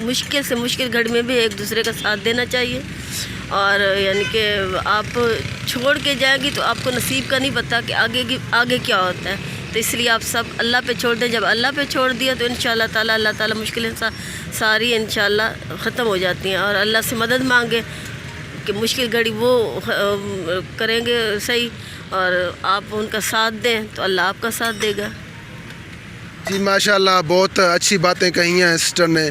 مشکل سے مشکل گھڑی میں بھی ایک دوسرے کا ساتھ دینا چاہیے. اور یعنی کہ آپ چھوڑ کے جائیں گی تو آپ کو نصیب کا نہیں پتہ کہ آگے کیا ہوتا ہے. تو اس لیے آپ سب اللہ پہ چھوڑ دیں. جب اللہ پہ چھوڑ دیا تو انشاءاللہ تعالیٰ اللہ تعالیٰ مشکلیں ساری انشاءاللہ ختم ہو جاتی ہیں. اور اللہ سے مدد مانگے کہ مشکل گھڑی وہ کریں گے صحیح, اور آپ ان کا ساتھ دیں تو اللہ آپ کا ساتھ دے گا. جی ماشاءاللہ, بہت اچھی باتیں کہی ہیں سسٹر نے.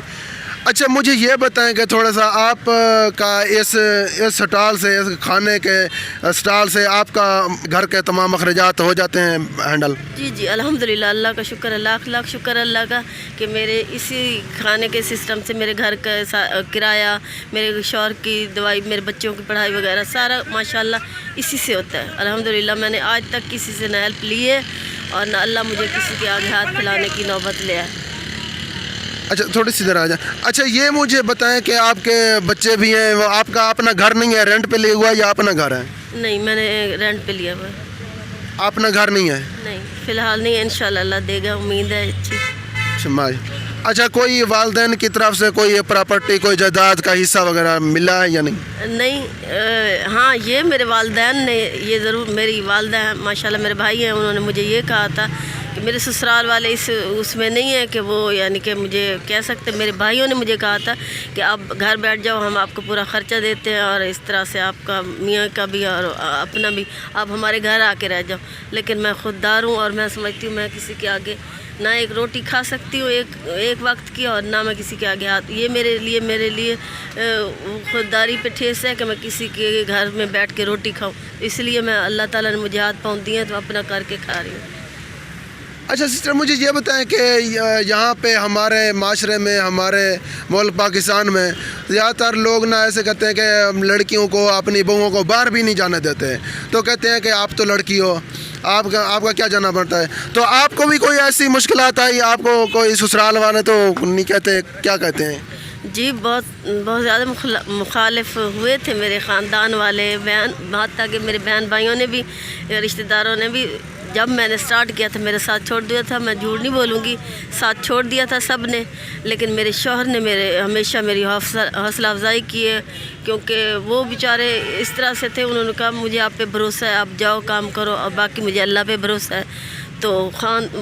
اچھا مجھے یہ بتائیں کہ تھوڑا سا آپ کا اس سٹال سے, اس کھانے کے سٹال سے آپ کا گھر کے تمام اخراجات ہو جاتے ہیں ہینڈل؟ جی الحمدللہ, اللہ کا شکر ہے, لاکھ شکر اللہ کا کہ میرے اسی کھانے کے سسٹم سے میرے گھر کا کرایہ, میرے شوہر کی دوائی, میرے بچوں کی پڑھائی وغیرہ سارا ماشاءاللہ اسی سے ہوتا ہے. الحمدللہ میں نے آج تک کسی سے نہ ہیلپ لی ہے اور نہ اللہ مجھے کسی کے آگے ہاتھ پھیلانے کی نوبت لے ہے. اچھا تھوڑی سی ادھر آ جائیں. اچھا یہ مجھے بتائیں کہ آپ کے بچے بھی ہیں, وہ آپ کا اپنا گھر نہیں ہے, رینٹ پہ لیا ہوا یا اپنا گھر ہے؟ نہیں, میں نے رینٹ پہ لیا ہوا ہے. اپنا گھر نہیں ہے؟ نہیں فی الحال نہیں, انشاءاللہ اللہ دے گا, امید ہے اچھی. اچھا کوئی والدین کی طرف سے کوئی پراپرٹی, کوئی جائیداد کا حصہ وغیرہ ملا ہے یا نہیں؟ نہیں, ہاں یہ میرے والدین نے, یہ ضرور میری والدہ ہیں ماشاءاللہ, میرے بھائی ہیں, انہوں نے مجھے یہ کہا تھا کہ میرے سسرال والے اس میں نہیں ہے کہ وہ یعنی کہ مجھے کہہ سکتے. میرے بھائیوں نے مجھے کہا تھا کہ آپ گھر بیٹھ جاؤ, ہم آپ کو پورا خرچہ دیتے ہیں اور اس طرح سے آپ کا میاں کا بھی اور اپنا بھی, آپ ہمارے گھر آ کے رہ جاؤ. لیکن میں خوددار ہوں اور میں سمجھتی ہوں میں کسی کے آگے نہ ایک روٹی کھا سکتی ہوں ایک وقت کی, اور نہ میں کسی کے آگے ہاتھ. یہ میرے لیے خودداری پہ ٹھیس ہے کہ میں کسی کے گھر میں بیٹھ کے روٹی کھاؤں. اس لیے میں اللہ تعالیٰ نے مجھے ہاتھ پاؤں دیے ہیں تو اپنا کر کے کھا رہی ہوں. اچھا سسٹر مجھے یہ بتائیں کہ یہاں پہ ہمارے معاشرے میں, ہمارے ملک پاکستان میں زیادہ تر لوگ نا ایسے کہتے ہیں کہ لڑکیوں کو, اپنی بہوؤں کو باہر بھی نہیں جانے دیتے. تو کہتے ہیں کہ آپ تو لڑکی ہو, آپ کا کیا جانا پڑتا ہے. تو آپ کو بھی کوئی ایسی مشکلات آئی, آپ کو کوئی سسرال والے تو نہیں کہتے, کیا کہتے ہیں؟ جی بہت زیادہ مخالف ہوئے تھے میرے خاندان والے, حتیٰ کہ میرے بہن بھائیوں نے بھی, رشتہ داروں نے بھی. جب میں نے سٹارٹ کیا تھا میرے ساتھ چھوڑ دیا تھا, میں جھوٹ نہیں بولوں گی, ساتھ چھوڑ دیا تھا سب نے. لیکن میرے شوہر نے ہمیشہ میری حوصلہ افزائی کی ہے, کیونکہ وہ بیچارے اس طرح سے تھے, انہوں نے کہا مجھے آپ پہ بھروسہ ہے, آپ جاؤ کام کرو, اور باقی مجھے اللہ پہ بھروسہ ہے. تو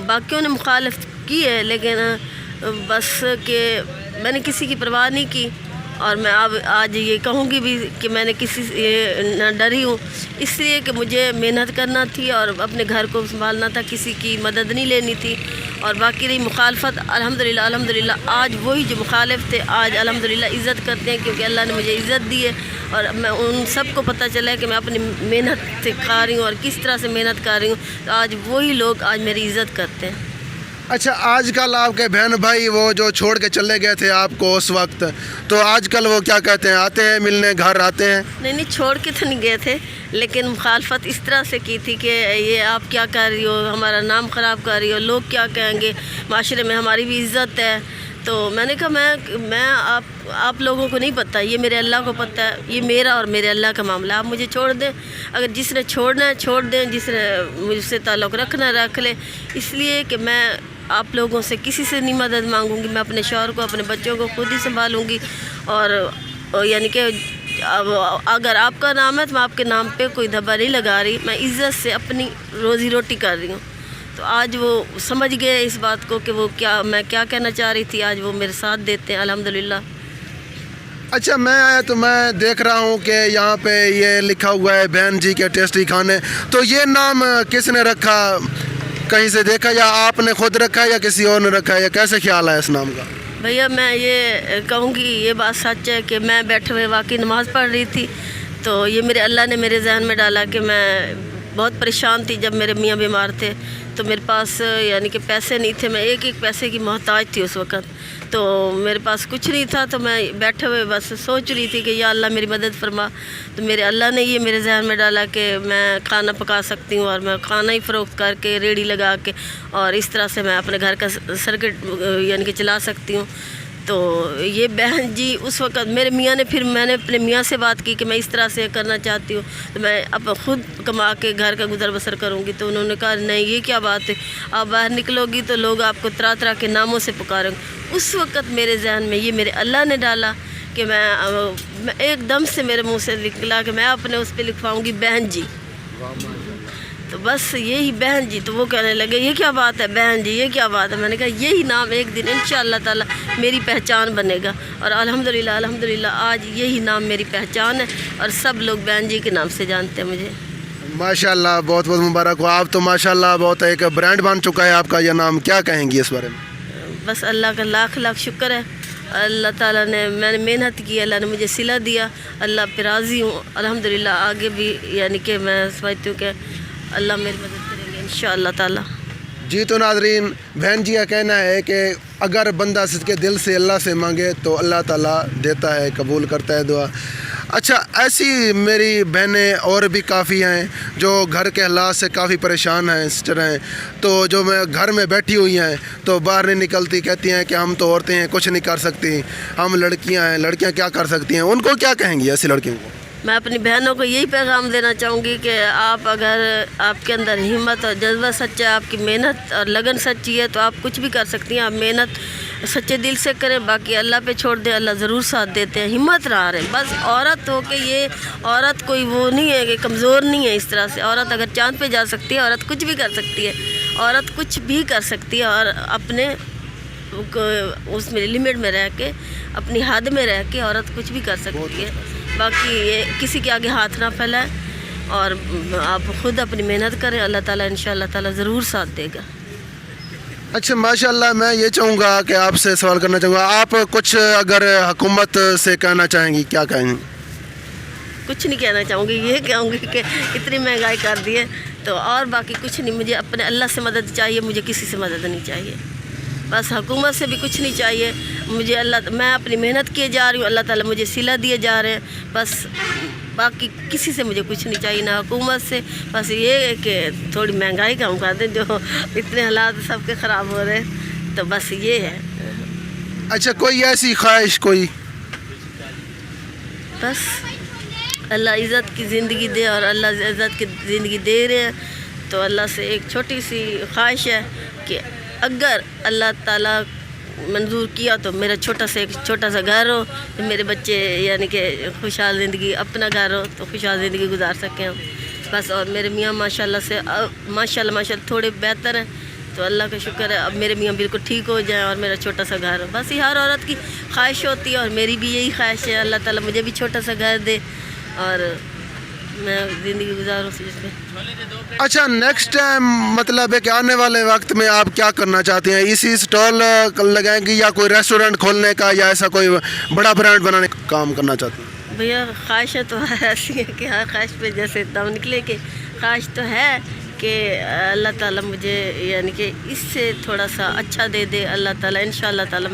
باقیوں نے مخالف کی ہے, لیکن بس کہ میں نے کسی کی پرواہ نہیں کی. اور میں اب آج یہ کہوں گی بھی کہ میں نے کسی سے نہ ڈری ہوں, اس لیے کہ مجھے محنت کرنا تھی اور اپنے گھر کو سنبھالنا تھا, کسی کی مدد نہیں لینی تھی. اور باقی رہی مخالفت, الحمدللہ آج وہی جو مخالف تھے آج الحمدللہ عزت کرتے ہیں, کیونکہ اللہ نے مجھے عزت دی ہے. اور میں ان سب کو پتہ چلا ہے کہ میں اپنی محنت سے کھا رہی ہوں اور کس طرح سے محنت کر رہی ہوں, تو آج وہی لوگ آج میری عزت کرتے ہیں. اچھا آج کل آپ کے بہن بھائی وہ جو چھوڑ کے چلے گئے تھے آپ کو اس وقت, تو آج کل وہ کیا کہتے ہیں, آتے ہیں ملنے, گھر آتے ہیں؟ نہیں چھوڑ کے تو نہیں گئے تھے, لیکن مخالفت اس طرح سے کی تھی کہ یہ آپ کیا کر رہی ہو, ہمارا نام خراب کر رہی ہو, لوگ کیا کہیں گے, معاشرے میں ہماری بھی عزت ہے. تو میں نے کہا میں آپ لوگوں کو نہیں پتہ, یہ میرے اللہ کو پتہ ہے, یہ میرا اور میرے اللہ کا معاملہ. آپ مجھے چھوڑ دیں, اگر جس نے چھوڑنا ہے چھوڑ دیں, جس نے مجھ سے تعلق رکھنا رکھ لے. اس لیے کہ میں آپ لوگوں سے کسی سے نہیں مدد مانگوں گی, میں اپنے شوہر کو, اپنے بچوں کو خود ہی سنبھالوں گی. اور یعنی کہ اگر آپ کا نام ہے تو میں آپ کے نام پہ کوئی دھبا نہیں لگا رہی, میں عزت سے اپنی روزی روٹی کر رہی ہوں. تو آج وہ سمجھ گئے اس بات کو کہ میں کیا کہنا چاہ رہی تھی, آج وہ میرے ساتھ دیتے ہیں الحمدللہ. اچھا میں آیا تو میں دیکھ رہا ہوں کہ یہاں پہ یہ لکھا ہوا ہے بہن جی کے ٹیسٹی کھانے, تو یہ نام کس نے رکھا, کہیں سے دیکھا یا آپ نے خود رکھا یا کسی اور نے رکھا, یا کیسے خیال ہے اس نام کا؟ بھیا میں یہ کہوں گی, یہ بات سچ ہے کہ میں بیٹھے ہوئے واقعی نماز پڑھ رہی تھی, تو یہ میرے اللہ نے میرے ذہن میں ڈالا کہ میں بہت پریشان تھی جب میرے میاں بیمار تھے, تو میرے پاس یعنی کہ پیسے نہیں تھے, میں ایک پیسے کی محتاج تھی اس وقت, تو میرے پاس کچھ نہیں تھا. تو میں بیٹھے ہوئے بس سوچ رہی تھی کہ یا اللہ میری مدد فرما. تو میرے اللہ نے یہ میرے ذہن میں ڈالا کہ میں کھانا پکا سکتی ہوں, اور میں کھانا ہی فروخت کر کے ریڑھی لگا کے, اور اس طرح سے میں اپنے گھر کا سرکٹ یعنی کہ چلا سکتی ہوں. تو یہ بہن جی اس وقت میرے میاں نے پھر میں نے اپنے میاں سے بات کی کہ میں اس طرح سے کرنا چاہتی ہوں تو میں اب خود کما کے گھر کا گزر بسر کروں گی. تو انہوں نے کہا نہیں یہ کیا بات ہے, آپ باہر نکلو گی تو لوگ آپ کو طرح طرح کے ناموں سے پکاریں گے. اس وقت میرے ذہن میں یہ میرے اللہ نے ڈالا کہ میں ایک دم سے میرے منہ سے نکلا کہ میں اپنے اس پہ لکھواؤں گی بہن جی. تو بس یہی بہن جی. تو وہ کہنے لگے یہ کیا بات ہے بہن جی, یہ کیا بات ہے. میں نے کہا یہی نام ایک دن انشاءاللہ تعالی میری پہچان بنے گا, اور الحمدللہ آج یہی نام میری پہچان ہے اور سب لوگ بہن جی کے نام سے جانتے ہیں مجھے. ماشاءاللہ, بہت بہت مبارک ہو. آپ تو ماشاءاللہ بہت ایک برانڈ بن چکا ہے آپ کا یہ نام. کیا کہیں گی اس بارے میں؟ بس اللہ کا لاکھ لاکھ شکر ہے. اللہ تعالیٰ نے, میں نے محنت کی, اللہ نے مجھے صلہ دیا, اللہ پہ راضی ہوں الحمدللہ. آگے بھی یعنی کہ میں سمجھتی ہوں کہ اللہ میری مدد کریں گے انشاءاللہ تعالیٰ. جی تو ناظرین, بہن جی کا کہنا ہے کہ اگر بندہ صدقے دل سے اللہ سے مانگے تو اللہ تعالیٰ دیتا ہے, قبول کرتا ہے دعا. اچھا, ایسی میری بہنیں اور بھی کافی ہیں جو گھر کے حالات سے کافی پریشان ہیں, سسٹر ہیں, تو جو میں گھر میں بیٹھی ہوئی ہیں تو باہر نہیں نکلتی, کہتی ہیں کہ ہم تو عورتیں ہیں کچھ نہیں کر سکتی, ہم لڑکیاں ہیں, لڑکیاں کیا کر سکتی ہیں. ان کو کیا کہیں گی ایسی لڑکیوں کو؟ میں اپنی بہنوں کو یہی پیغام دینا چاہوں گی کہ آپ اگر آپ کے اندر ہمت اور جذبہ سچا ہے, آپ کی محنت اور لگن سچی ہے تو آپ کچھ بھی کر سکتی ہیں. آپ محنت سچے دل سے کریں, باقی اللہ پہ چھوڑ دیں, اللہ ضرور ساتھ دیتے ہیں. ہمت نہ ہاریں. بس عورت ہو کے یہ عورت کوئی وہ نہیں ہے کہ کمزور نہیں ہے. اس طرح سے عورت اگر چاند پہ جا سکتی ہے, عورت کچھ بھی کر سکتی ہے, عورت کچھ بھی کر سکتی ہے, اور اپنے اس میں لمٹ میں رہ کے, اپنی حد میں رہ کے عورت کچھ بھی کر سکتی ہے. باقی یہ کسی کے آگے ہاتھ نہ پھیلائیں اور آپ خود اپنی محنت کریں, اللہ تعالیٰ انشاءاللہ تعالیٰ ضرور ساتھ دے گا. اچھا ماشاءاللہ, میں یہ چاہوں گا کہ آپ سے سوال کرنا چاہوں گا, آپ کچھ اگر حکومت سے کہنا چاہیں گی کیا کہیں گی؟ کچھ نہیں کہنا چاہوں گی, یہ کہوں گی کہ اتنی مہنگائی کر دی ہے تو, اور باقی کچھ نہیں. مجھے اپنے اللہ سے مدد چاہیے, مجھے کسی سے مدد نہیں چاہیے. بس حکومت سے بھی کچھ نہیں چاہیے مجھے. میں اپنی محنت کیے جا رہی ہوں, اللہ تعالیٰ مجھے صلہ دیے جا رہے ہیں. بس باقی کسی سے مجھے کچھ نہیں چاہیے, نہ حکومت سے. بس یہ ہے کہ تھوڑی مہنگائی کم کر دیں, جو اتنے حالات سب کے خراب ہو رہے ہیں, تو بس یہ ہے. اچھا, کوئی ایسی خواہش کوئی؟ بس اللہ عزت کی زندگی دے, اور اللہ عزت کی زندگی دے رہے ہیں تو اللہ سے ایک چھوٹی سی خواہش ہے کہ اگر اللہ تعالیٰ منظور کیا تو میرا ایک چھوٹا سا گھر ہو, میرے بچے یعنی کہ خوشحال زندگی, اپنا گھر ہو تو خوشحال زندگی گزار سکیں ہم. بس, اور میرے میاں ماشاءاللہ سے ماشاءاللہ تھوڑے بہتر ہیں تو اللہ کا شکر ہے. اب میرے میاں بالکل ٹھیک ہو جائیں اور میرا چھوٹا سا گھر ہو. بس یہ ہر عورت کی خواہش ہوتی ہے, اور میری بھی یہی خواہش ہے, اللہ تعالیٰ مجھے بھی چھوٹا سا گھر دے اور میں زندگی گزاروں جس میں. اچھا, نیکسٹ ٹائم مطلب ہے کہ آنے والے وقت میں آپ کیا کرنا چاہتے ہیں؟ اسی اسٹال لگائیں گی یا کوئی ریسٹورینٹ کھولنے کا یا ایسا کوئی بڑا برانڈ بنانے کا کام کرنا چاہتے ہیں؟ بھیا خواہشیں تو ایسی ہے کہ ہر خواہش پہ جیسے دم نکلے, کہ خواہش تو ہے کہ اللہ تعالیٰ مجھے یعنی کہ اس سے تھوڑا سا اچھا دے دے اللہ تعالیٰ انشاءاللہ تعالیٰ.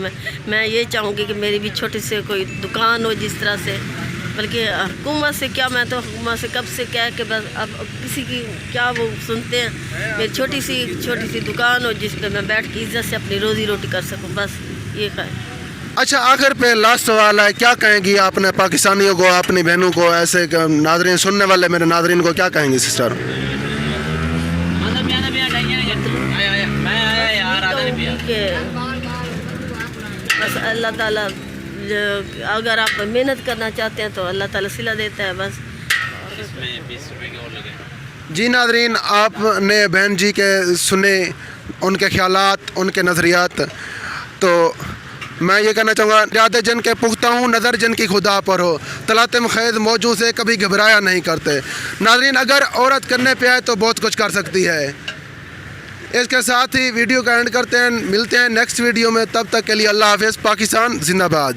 میں یہ چاہوں گی کہ میری بھی چھوٹی سے کوئی دکان ہو جس طرح سے, بلکہ حکومت سے کیا, میں تو حکومت سے کب سے کہہ کہ بس اب کسی کی کیا وہ سنتے ہیں. میری چھوٹی سی دکان ہو جس پہ میں بیٹھ کے عزت سے اپنی روزی روٹی کر سکوں, بس یہ کہیں. اچھا, آخر پہ لاسٹ سوال ہے, کیا کہیں گی اپنے پاکستانیوں کو, اپنی بہنوں کو, ایسے ناظرین سننے والے میرے ناظرین کو کیا کہیں گی سسٹر؟ بس اللہ تعالیٰ اگر آپ محنت کرنا چاہتے ہیں تو اللہ تعالیٰ صلہ دیتا ہے. بس جی ناظرین, آپ نے بہن جی کے سنے ان کے خیالات, ان کے نظریات, تو میں یہ کہنا چاہوں گا, ارادے جن کے پختہ ہوں, نظر جن کی خدا پر ہو, طلعت خیز موجوں سے کبھی گھبرایا نہیں کرتے. ناظرین, اگر عورت کرنے پہ آئے تو بہت کچھ کر سکتی ہے. اس کے ساتھ ہی ویڈیو کا اینڈ کرتے ہیں, ملتے ہیں نیکسٹ ویڈیو میں, تب تک کے لیے اللہ حافظ. پاکستان زندہ باد.